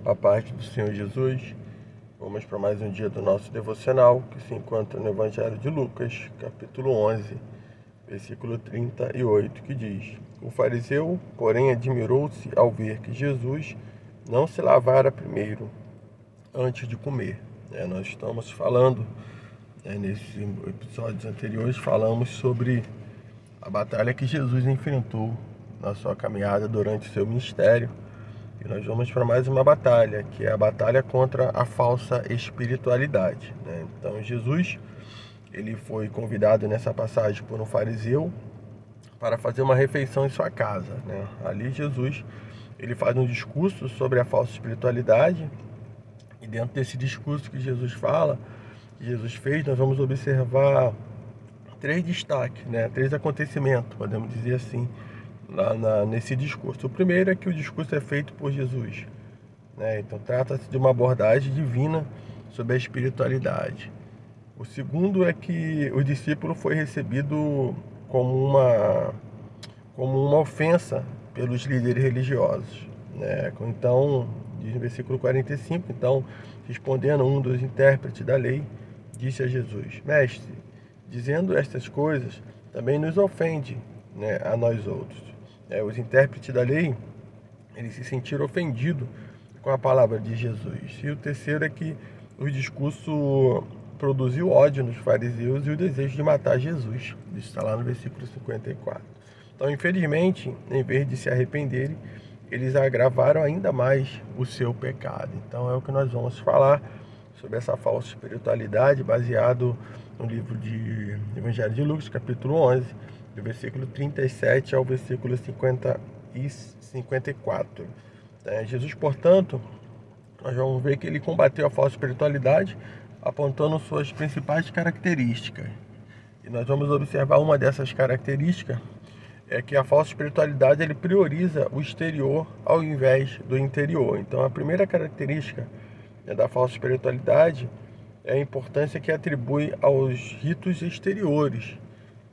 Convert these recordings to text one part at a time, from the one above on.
A parte do Senhor Jesus. Vamos para mais um dia do nosso devocional, que se encontra no Evangelho de Lucas, capítulo 11, versículo 38, que diz: O fariseu, porém, admirou-se ao ver que Jesus não se lavara primeiro, antes de comer. Nós estamos falando, nesses episódios anteriores, falamos sobre a batalha que Jesus enfrentou na sua caminhada durante o seu ministério. E nós vamos para mais uma batalha, que é a batalha contra a falsa espiritualidade. Então Jesus, ele foi convidado nessa passagem por um fariseu para fazer uma refeição em sua casa. Ali Jesus, ele faz um discurso sobre a falsa espiritualidade. E dentro desse discurso que Jesus fala, que Jesus fez, nós vamos observar três destaques, três acontecimentos, podemos dizer assim, nesse discurso. O primeiro é que o discurso é feito por Jesus, então trata-se de uma abordagem divina sobre a espiritualidade. O segundo é que o discípulo foi recebido como uma ofensa pelos líderes religiosos. Então, diz no versículo 45, então, respondendo um dos intérpretes da lei, disse a Jesus: Mestre, dizendo estas coisas, também nos ofende, a nós outros. Os intérpretes da lei, eles se sentiram ofendidos com a palavra de Jesus. E o terceiro é que o discurso produziu ódio nos fariseus e o desejo de matar Jesus. Isso está lá no versículo 54. Então, infelizmente, em vez de se arrependerem, eles agravaram ainda mais o seu pecado. Então, é o que nós vamos falar sobre essa falsa espiritualidade, baseado no livro de Evangelho de Lucas, capítulo 11, do versículo 37 ao versículo 50 e 54. Jesus, portanto, nós vamos ver que ele combateu a falsa espiritualidade apontando suas principais características. E nós vamos observar uma dessas características, é que a falsa espiritualidade ele prioriza o exterior ao invés do interior. Então, a primeira característica da falsa espiritualidade é a importância que atribui aos ritos exteriores,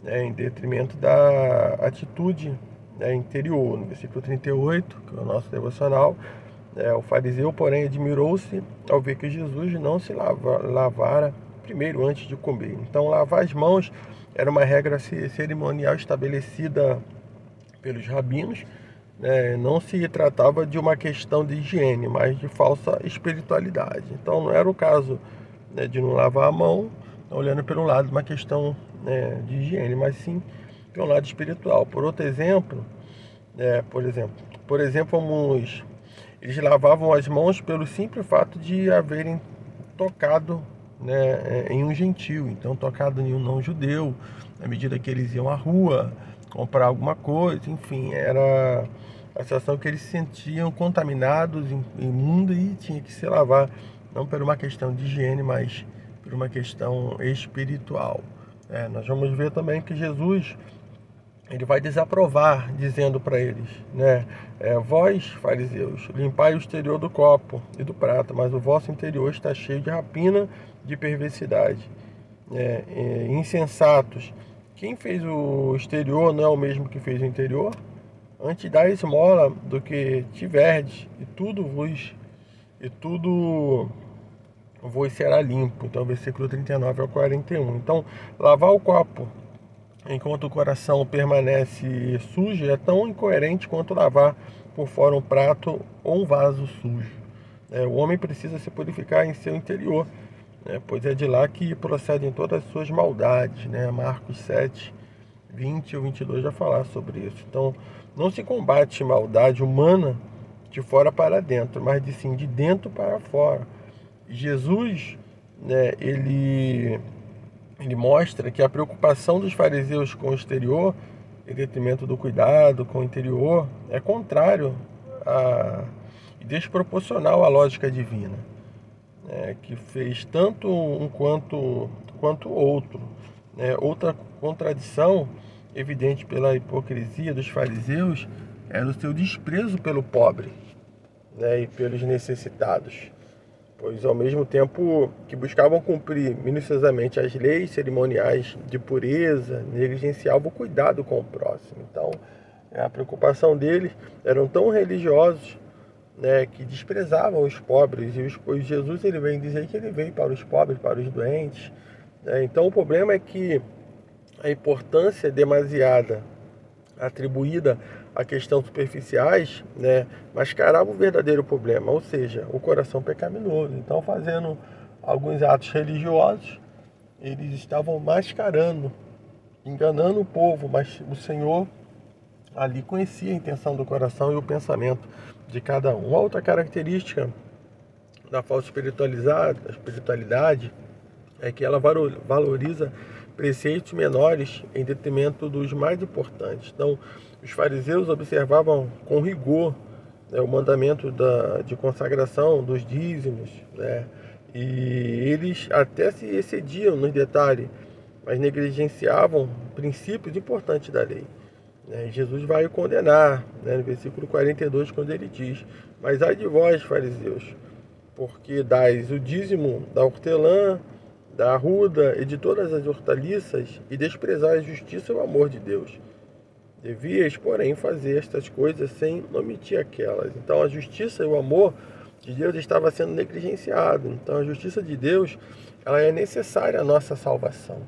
em detrimento da atitude interior. No versículo 38, que é o nosso devocional, o fariseu, porém, admirou-se ao ver que Jesus não se lavara primeiro antes de comer. Então, lavar as mãos era uma regra cerimonial estabelecida pelos rabinos. Não se tratava de uma questão de higiene, mas de falsa espiritualidade. Então, não era o caso de não lavar a mão, olhando pelo lado de uma questão de higiene, mas sim pelo lado espiritual. Por exemplo, eles lavavam as mãos pelo simples fato de haverem tocado em um gentil, então tocado em um não judeu, na medida que eles iam à rua comprar alguma coisa, enfim, era a sensação que eles se sentiam contaminados, imundos, e tinha que se lavar, não por uma questão de higiene, mas por uma questão espiritual. Nós vamos ver também que Jesus, ele vai desaprovar, dizendo para eles, vós, fariseus, limpai o exterior do copo e do prato, mas o vosso interior está cheio de rapina, de perversidade. Insensatos, quem fez o exterior não é o mesmo que fez o interior? Antes dá esmola do que tiverdes, e tudo vos será limpo. Então, versículo 39 ao 41. Então, lavar o copo enquanto o coração permanece sujo é tão incoerente quanto lavar por fora um prato ou um vaso sujo. O homem precisa se purificar em seu interior, pois é de lá que procedem todas as suas maldades. Marcos 7, 20 ou 22 vai falar sobre isso. Então, não se combate maldade humana de fora para dentro, mas sim de dentro para fora. Jesus, ele mostra que a preocupação dos fariseus com o exterior, em detrimento do cuidado com o interior, é contrário e desproporcional à lógica divina, que fez tanto um quanto o outro. Outra contradição evidente pela hipocrisia dos fariseus era o seu desprezo pelo pobre, e pelos necessitados, pois ao mesmo tempo que buscavam cumprir minuciosamente as leis cerimoniais de pureza, negligenciavam o cuidado com o próximo. Então, a preocupação deles eram tão religiosos né, que desprezavam os pobres, e Jesus ele vem dizer que ele veio para os pobres, para os doentes, né? Então o problema é que a importância demasiada atribuída a questões superficiais, né, mascarava o verdadeiro problema, ou seja, o coração pecaminoso. Então, fazendo alguns atos religiosos, eles estavam mascarando, enganando o povo, mas o Senhor ali conhecia a intenção do coração e o pensamento de cada um. Uma outra característica da falsa espiritualidade é que ela valoriza preceitos menores em detrimento dos mais importantes. Então, os fariseus observavam com rigor, né, o mandamento de consagração dos dízimos, né, e eles até se excediam nos detalhes, mas negligenciavam princípios importantes da lei. Jesus vai condenar, né, no versículo 42, quando ele diz: mas ai de vós, fariseus, porque dais o dízimo da hortelã, da arruda e de todas as hortaliças, e desprezais a justiça e o amor de Deus. Devias, porém, fazer estas coisas sem omitir aquelas. Então a justiça e o amor de Deus estava sendo negligenciado. Então a justiça de Deus, ela é necessária à nossa salvação,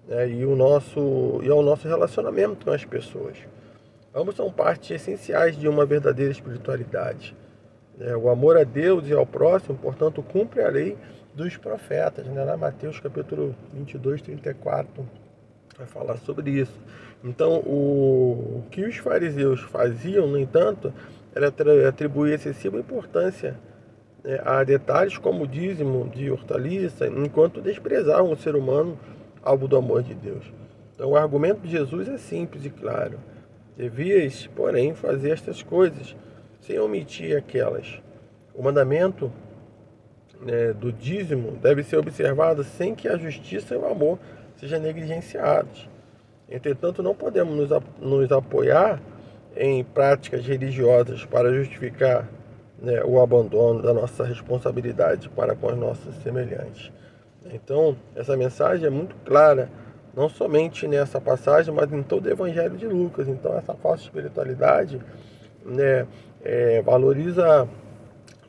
né, e ao nosso relacionamento com as pessoas. Ambos são partes essenciais de uma verdadeira espiritualidade. O amor a Deus e ao próximo, portanto, cumpre a lei dos profetas, né? Lá Mateus capítulo 22, 34 vai falar sobre isso. Então, o que os fariseus faziam, no entanto, era atribuir excessiva importância, né, a detalhes como o dízimo de hortaliça, enquanto desprezavam o ser humano alvo do amor de Deus. Então, o argumento de Jesus é simples e claro: devias, porém, fazer estas coisas sem omitir aquelas. O mandamento, né, do dízimo deve ser observado sem que a justiça e o amor sejam negligenciados. Entretanto, não podemos nos apoiar em práticas religiosas para justificar, né, o abandono da nossa responsabilidade para com os nossos semelhantes. Então, essa mensagem é muito clara, não somente nessa passagem, mas em todo o Evangelho de Lucas. Então, essa falsa espiritualidade, né, valoriza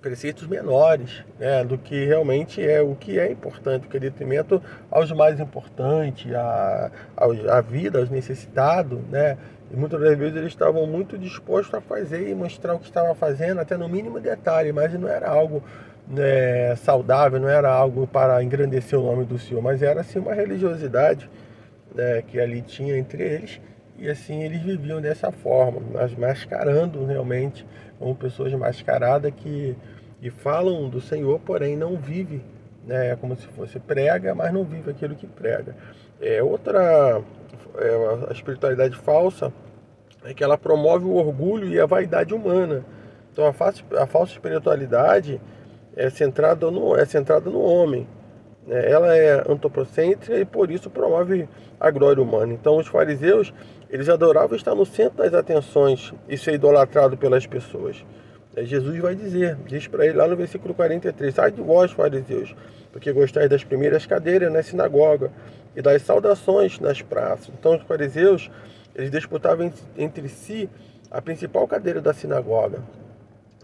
preceitos menores, né, do que realmente é o que é importante, que é detrimento aos mais importantes, à vida, aos necessitados, né? E muitas das vezes eles estavam muito dispostos a fazer e mostrar o que estava fazendo, até no mínimo detalhe, mas não era algo, né, saudável, não era algo para engrandecer o nome do Senhor, mas era assim uma religiosidade, né, que ali tinha entre eles, e assim eles viviam dessa forma, mas mascarando realmente, como pessoas mascaradas que falam do Senhor, porém não vive, né, como se fosse prega, mas não vive aquilo que prega. A espiritualidade falsa é que ela promove o orgulho e a vaidade humana. Então a falsa espiritualidade é centrada no homem, né? Ela é antropocêntrica e por isso promove a glória humana. Então os fariseus, eles adoravam estar no centro das atenções e ser idolatrado pelas pessoas. Jesus vai diz para ele lá no versículo 43: ai de vós, fariseus, porque gostais das primeiras cadeiras na sinagoga e das saudações nas praças. Então os fariseus, eles disputavam entre si a principal cadeira da sinagoga,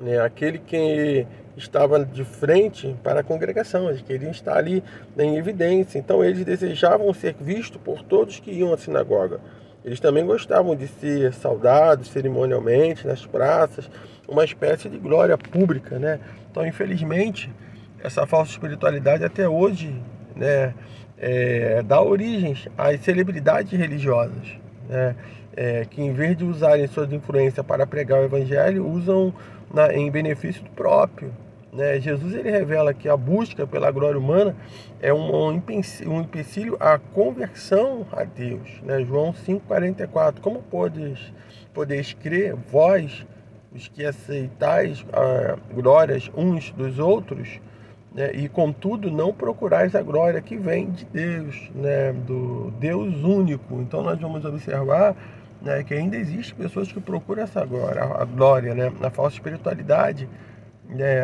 né? Aquele que estava de frente para a congregação, eles queriam estar ali, né, em evidência. Então eles desejavam ser vistos por todos que iam à sinagoga. Eles também gostavam de ser saudados cerimonialmente nas praças, uma espécie de glória pública, né? Então, infelizmente, essa falsa espiritualidade até hoje, né, dá origens às celebridades religiosas, né, que em vez de usarem suas influências para pregar o evangelho, usam em benefício próprio, né? Jesus ele revela que a busca pela glória humana é um empecilho à conversão a Deus, né? João 5,44. Como podeis crer, vós, os que aceitais glórias uns dos outros, né, e contudo não procurais a glória que vem de Deus, né, do Deus único. Então nós vamos observar, né, que ainda existem pessoas que procuram essa glória, a glória, né, na falsa espiritualidade.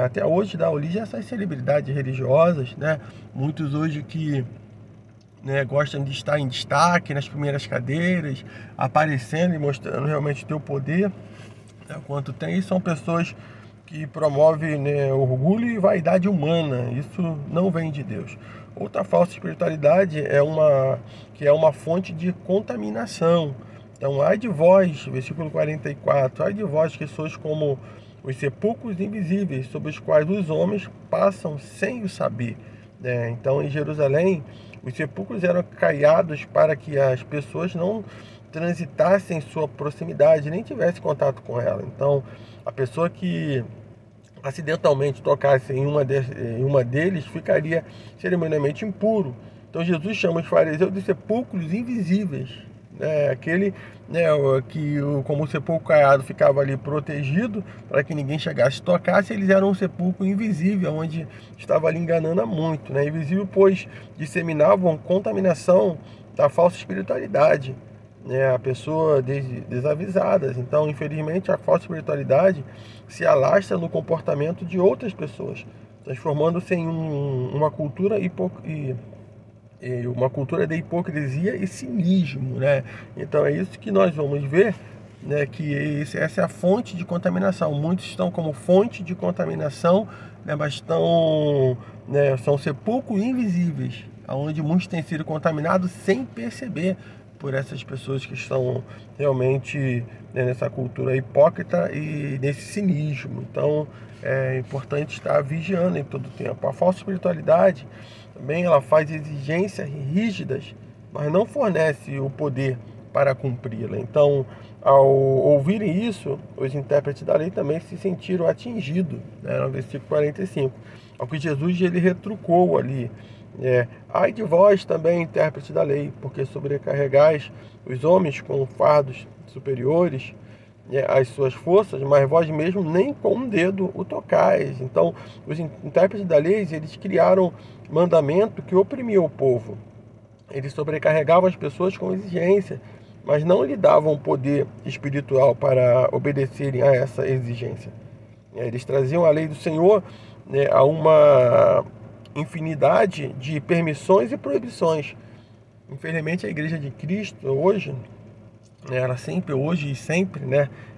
Até hoje dá origem a essas celebridades religiosas, né? Muitos hoje que, né, gostam de estar em destaque nas primeiras cadeiras, aparecendo e mostrando realmente o teu poder, né, quanto tem, e são pessoas que promove, né, orgulho e vaidade humana. Isso não vem de Deus. Outra falsa espiritualidade que é uma fonte de contaminação. Então, ai de vós, versículo 44, ai de vós que sois como os sepulcros invisíveis, sobre os quais os homens passam sem o saber. Então, em Jerusalém, os sepulcros eram caiados para que as pessoas não transitassem em sua proximidade, nem tivesse contato com ela. Então, a pessoa que acidentalmente tocasse em uma deles ficaria cerimonialmente impuro. Então, Jesus chama os fariseus de sepulcros invisíveis. Aquele, que como o sepulcro caiado ficava ali protegido para que ninguém chegasse e tocasse, eles eram um sepulcro invisível, onde estava ali enganando a muito, invisível, pois disseminavam contaminação da falsa espiritualidade, a pessoa desavisadas. Então, infelizmente, a falsa espiritualidade se alastra no comportamento de outras pessoas, transformando-se em uma cultura uma cultura de hipocrisia e cinismo, Então é isso que nós vamos ver, que essa é a fonte de contaminação. Muitos estão como fonte de contaminação, mas são sepulcros invisíveis, onde muitos têm sido contaminados sem perceber por essas pessoas que estão realmente nessa cultura hipócrita e nesse cinismo. Então é importante estar vigiando em todo o tempo. A falsa espiritualidade também ela faz exigências rígidas, mas não fornece o poder para cumpri-la. Então, ao ouvirem isso, os intérpretes da lei também se sentiram atingidos, no versículo 45. Ao que Jesus ele retrucou ali, ai de vós também, intérprete da lei, porque sobrecarregais os homens com fardos superiores às suas forças, mas vós mesmo nem com um dedo o tocais. Então, os intérpretes da lei, eles criaram mandamento que oprimia o povo. Eles sobrecarregavam as pessoas com exigência, mas não lhe davam poder espiritual para obedecerem a essa exigência. Eles traziam a lei do Senhor a uma infinidade de permissões e proibições. Infelizmente, a Igreja de Cristo hoje, ela sempre, hoje e sempre,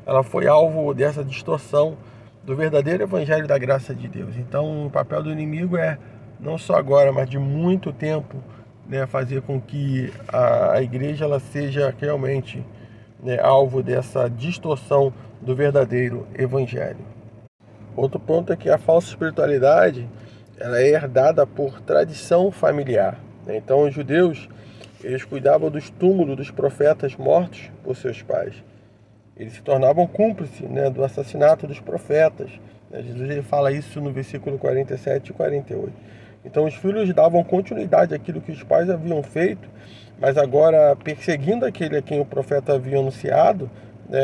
ela foi alvo dessa distorção do verdadeiro Evangelho da graça de Deus. Então, o papel do inimigo é, não só agora, mas de muito tempo, fazer com que a igreja ela seja realmente alvo dessa distorção do verdadeiro Evangelho. Outro ponto é que a falsa espiritualidade ela é herdada por tradição familiar. Então, os judeus eles cuidavam dos túmulos dos profetas mortos por seus pais. Eles se tornavam cúmplices do assassinato dos profetas. Jesus ele fala isso no versículo 47 e 48. Então os filhos davam continuidade àquilo que os pais haviam feito, mas agora perseguindo aquele a quem o profeta havia anunciado,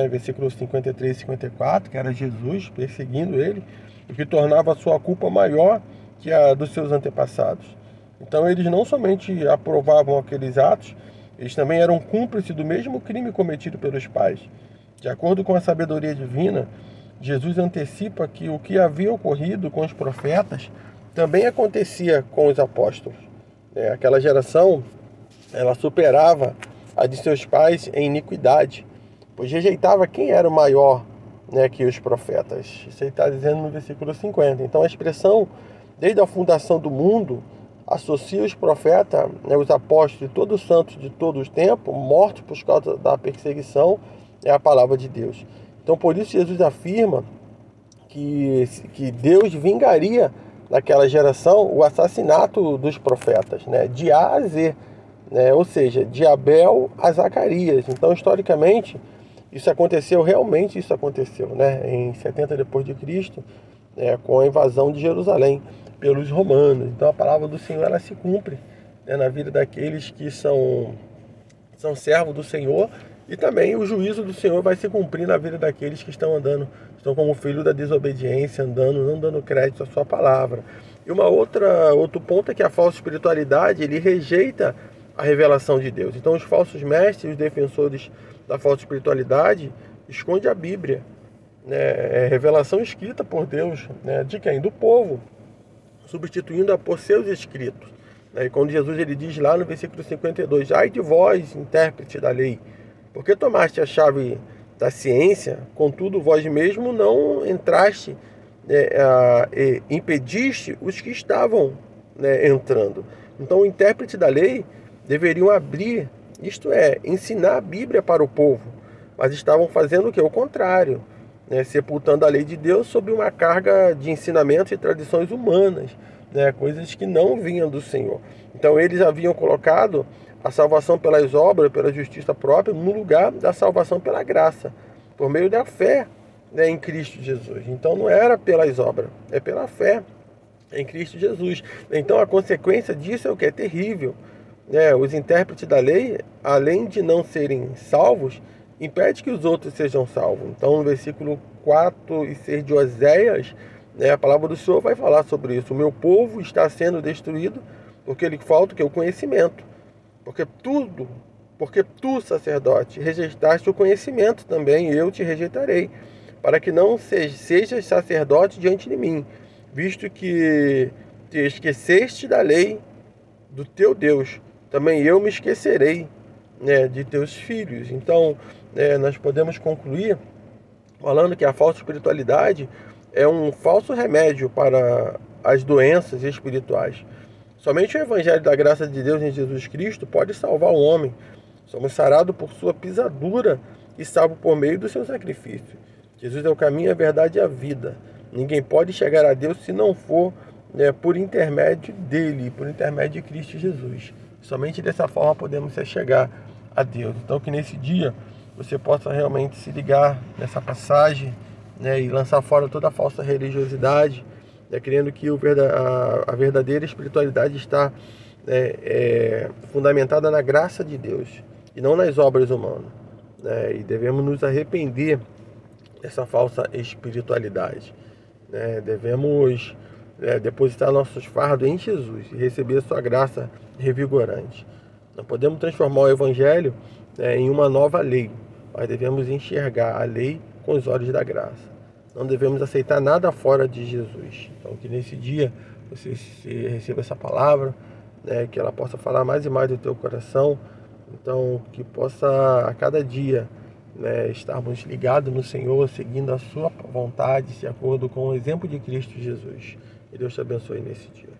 versículos 53 e 54, que era Jesus, perseguindo ele, o que tornava a sua culpa maior que a dos seus antepassados. Então eles não somente aprovavam aqueles atos, eles também eram cúmplices do mesmo crime cometido pelos pais. De acordo com a sabedoria divina, Jesus antecipa que o que havia ocorrido com os profetas também acontecia com os apóstolos. Aquela geração, ela superava a de seus pais em iniquidade, pois rejeitava quem era o maior que os profetas. Isso aí está dizendo no versículo 50. Então a expressão, desde a fundação do mundo, associa os profetas, os apóstolos e todos os santos de todos os tempos, mortos por causa da perseguição, é a palavra de Deus. Então por isso Jesus afirma que Deus vingaria naquela geração o assassinato dos profetas, de A a Z, ou seja, de Abel a Zacarias. Então, historicamente, isso aconteceu, em 70 depois de Cristo, com a invasão de Jerusalém pelos romanos. Então, a palavra do Senhor ela se cumpre na vida daqueles que são servos do Senhor, e também o juízo do Senhor vai se cumprir na vida daqueles que estão estão como filho da desobediência, não dando crédito à sua palavra. E outro ponto é que a falsa espiritualidade, ele rejeita a revelação de Deus. Então os falsos mestres, os defensores da falsa espiritualidade, escondem a Bíblia, revelação escrita por Deus, de quem? Do povo, substituindo-a por seus escritos. E quando Jesus ele diz lá no versículo 52, ai de vós, intérprete da lei, porque tomaste a chave da ciência, contudo vós mesmo não entraste impediste os que estavam, né, entrando. Então o intérprete da lei deveriam abrir, isto é, ensinar a Bíblia para o povo, mas estavam fazendo o que? O contrário, né, sepultando a lei de Deus sob uma carga de ensinamentos e tradições humanas, né, coisas que não vinham do Senhor. Então eles haviam colocado a salvação pelas obras, pela justiça própria, no lugar da salvação pela graça, por meio da fé, né, em Cristo Jesus. Então não era pelas obras, é pela fé em Cristo Jesus. Então a consequência disso é o que? É terrível. Os intérpretes da lei, além de não serem salvos, impede que os outros sejam salvos. Então no versículo 4 e 6 de Oséias, a palavra do Senhor vai falar sobre isso. O meu povo está sendo destruído porque lhe falta o que? O conhecimento. Porque tu, sacerdote, rejeitaste o conhecimento também, eu te rejeitarei, para que não sejas sacerdote diante de mim, visto que te esqueceste da lei do teu Deus, também eu me esquecerei, né, de teus filhos. Então, nós podemos concluir falando que a falsa espiritualidade é um falso remédio para as doenças espirituais. Somente o Evangelho da graça de Deus em Jesus Cristo pode salvar o homem. Somos sarados por sua pisadura e salvos por meio do seu sacrifício. Jesus é o caminho, a verdade e a vida. Ninguém pode chegar a Deus se não for, por intermédio dele, por intermédio de Cristo Jesus. Somente dessa forma podemos chegar a Deus. Então que nesse dia você possa realmente se ligar nessa passagem, e lançar fora toda a falsa religiosidade, crendo que a verdadeira espiritualidade está fundamentada na graça de Deus e não nas obras humanas. E devemos nos arrepender dessa falsa espiritualidade. Devemos depositar nossos fardos em Jesus e receber a sua graça revigorante. Não podemos transformar o Evangelho em uma nova lei, mas devemos enxergar a lei com os olhos da graça. Não devemos aceitar nada fora de Jesus. Então que nesse dia você receba essa palavra, que ela possa falar mais e mais do teu coração. Então que possa a cada dia estarmos ligados no Senhor, seguindo a sua vontade, de acordo com o exemplo de Cristo Jesus. E Deus te abençoe nesse dia.